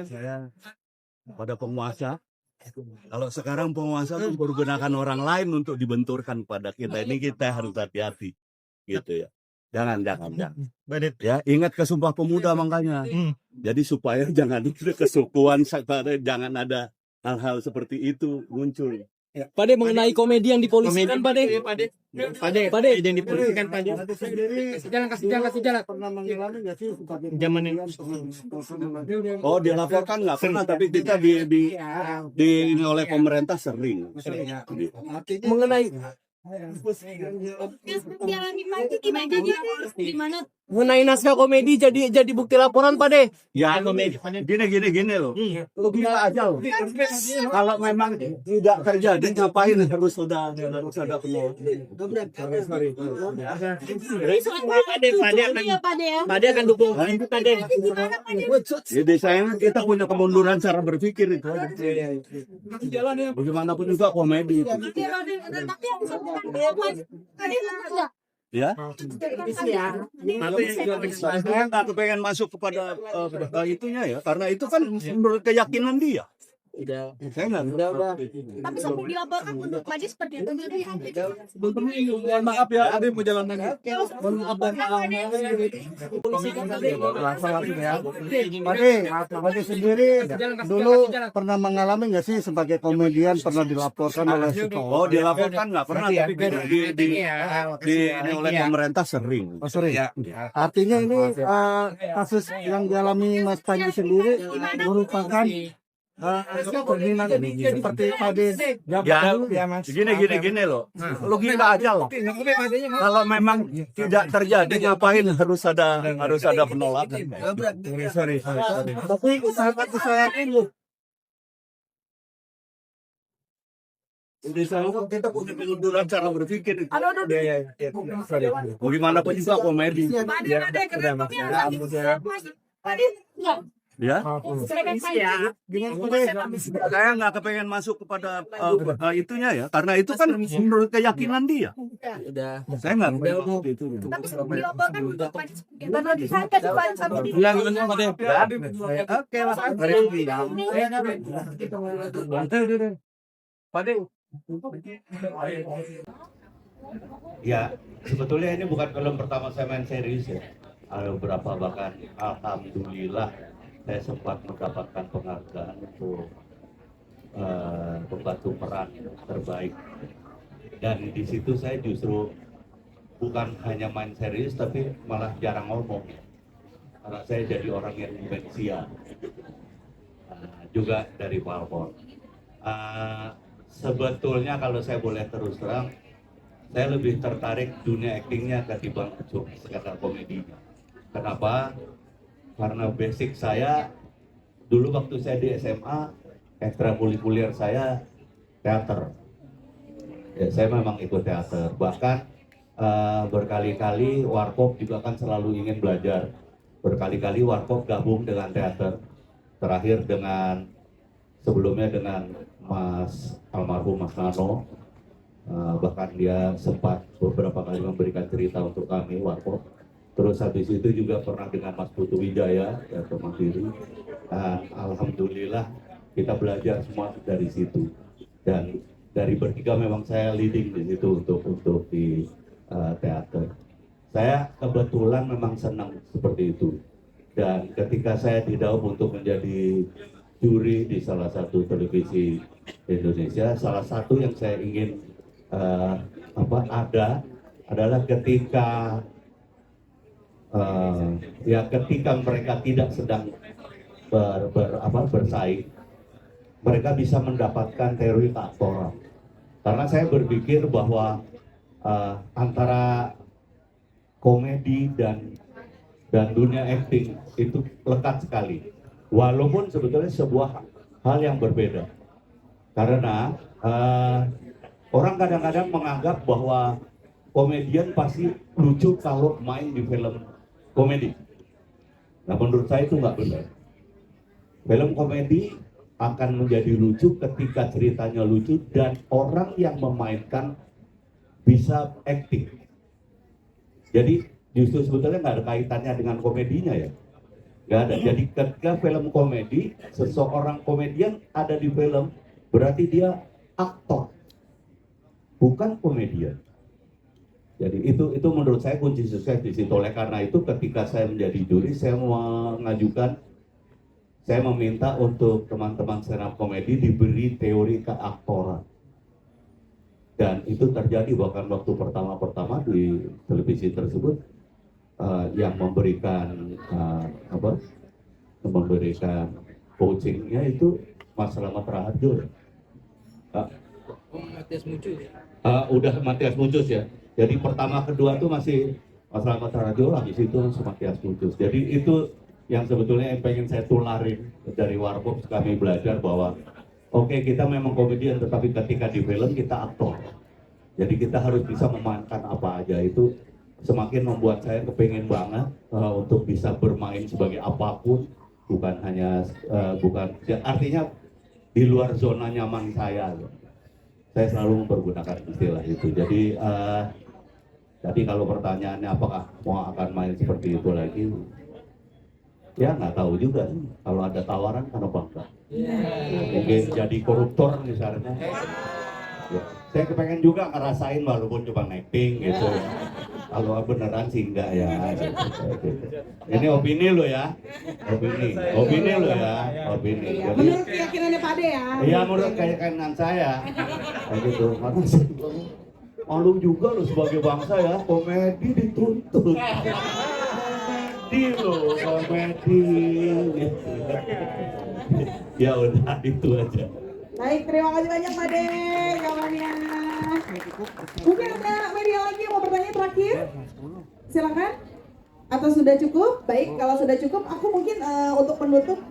saya pada penguasa. Kalau sekarang penguasa mempergunakan orang lain untuk dibenturkan pada kita, ini kita harus hati-hati, gitu ya. Jangan. Ya, ingat ke Sumpah Pemuda makanya. Jadi supaya jangan ada kesukuan, jangan ada hal-hal seperti itu muncul. Ya. Pade mengenai komedi yang dipolisikan, Pade. Pade yang dipolisikan, Pade. Kasih jalan. Pernah mengalami nggak sih Zaman yang Oh, dilaporkan nggak pernah, tapi kita di ini oleh pemerintah sering. Mengenai mengenai naskah komedi jadi bukti laporan, Pade. Ya, gini loh. Lu gila aja loh. Kalau memang tidak terjadi, ngapain harus ada penuh. Pade akan dukung Pade. Jadi sayangnya kita punya kemunduran cara berpikir itu. Bagaimanapun juga komedi itu. Ya, saya nggak kepengen masuk kepada itunya ya, karena itu kan menurut keyakinan dia. Saya nggak. Tapi sampai dilaporkan menurut Pade seperti itu. Maaf ya, ada mau jalan lagi. Pade sendiri dulu pernah mengalami nggak sih sebagai komedian pernah dilaporkan oleh Oh, dilaporkan nggak pernah, tapi ini oleh pemerintah sering. Oh, sorry. Ya. Artinya ini kasus yang dialami Mas Panji sendiri merupakan seperti Pade ya, Mas. Gini loh. Logika aja loh. Kalau memang tidak terjadi, ngapain harus ada penolakan. sorry. Tapi saya ini kita punya kemunduran cara berpikir. Bagaimanapun juga komedi. Ya, saya nggak kepengen masuk kepada itunya ya, karena itu kan menurut keyakinan dia. Saya nggak itu. Tapi sampai dilaporkan untuk Pade karena disangka sampai Ya, sebetulnya ini bukan film pertama saya main serius ya. Ada beberapa, bahkan alhamdulillah saya sempat mendapatkan penghargaan untuk pembantu peran terbaik. Dan di situ saya justru bukan hanya main serius, tapi malah jarang ngomong. Karena saya jadi orang yang demensia. Juga dari Palpon. Sebetulnya kalau saya boleh terus terang, saya lebih tertarik dunia aktingnya ketimbang sekadar komedinya. Kenapa? Karena basic saya dulu waktu saya di SMA, ekstrakurikuler saya teater. Ya, saya memang ikut teater. Bahkan berkali-kali Warkop juga kan selalu ingin belajar. Berkali-kali Warkop gabung dengan teater. Terakhir sebelumnya dengan almarhum Mas Nano. Bahkan dia sempat beberapa kali memberikan cerita untuk kami Warkop. Terus habis itu juga pernah dengan Mas Putu Wijaya, ya, Mas Diri. Alhamdulillah kita belajar semua dari situ. Dan dari bertiga memang saya leading di situ untuk di teater. Saya kebetulan memang senang seperti itu. Dan ketika saya didaup untuk menjadi juri di salah satu televisi Indonesia, salah satu yang saya ingin adalah ketika ketika mereka tidak sedang bersaing, mereka bisa mendapatkan teori aktoral. Karena saya berpikir bahwa antara komedi dan dunia akting itu lekat sekali, walaupun sebetulnya sebuah hal yang berbeda. Karena orang kadang-kadang menganggap bahwa komedian pasti lucu kalau main di film komedi. Nah, menurut saya itu nggak benar. Film komedi akan menjadi lucu ketika ceritanya lucu dan orang yang memainkan bisa acting. Jadi justru sebetulnya nggak ada kaitannya dengan komedinya ya. Nggak ada. Jadi ketika film komedi, seseorang komedian ada di film, berarti dia aktor, bukan komedian. Jadi itu menurut saya kunci sukses di situ. Oleh karena itu ketika saya menjadi juri, saya meminta untuk teman-teman stand up komedi diberi teori keaktoran. Dan itu terjadi bahkan waktu pertama-pertama di televisi tersebut, yang memberikan memberikan coachingnya itu Mas Slamet Raharjo. Udah Matias Mucus ya. Jadi pertama kedua tuh masih Mas Slamet Raharjo, habis itu Matias Mucus. Jadi itu yang sebetulnya yang pengen saya tularin dari Warkop. Kami belajar bahwa oke, kita memang komedian, tetapi ketika di film kita aktor. Jadi kita harus bisa memainkan apa aja. Itu semakin membuat saya kepengen banget untuk bisa bermain sebagai apapun, bukan hanya artinya di luar zona nyaman saya. Saya selalu mempergunakan istilah itu. Jadi kalau pertanyaannya apakah mau akan main seperti itu lagi, ya nggak tahu juga. Kalau ada tawaran kenapa enggak? Mungkin jadi koruptor misalnya. Ya, saya kepengen juga ngerasain walaupun cuma acting gitu. Kalau beneran sih enggak ya. Ini opini lo ya, opini lo ya, opini. Jadi, Menurut keyakinannya Pak Ade ya. iya menurut keyakinan saya, kayak gitu. Karena malu juga lo sebagai bangsa ya, komedi dituntut. Komedi lo, komedi. Ya udah itu aja. Baik, terima kasih banyak Pak Ade kawannya. Mungkin ada media lagi yang mau bertanya terakhir? Silakan. Atau sudah cukup? Baik, kalau sudah cukup, aku mungkin untuk penutup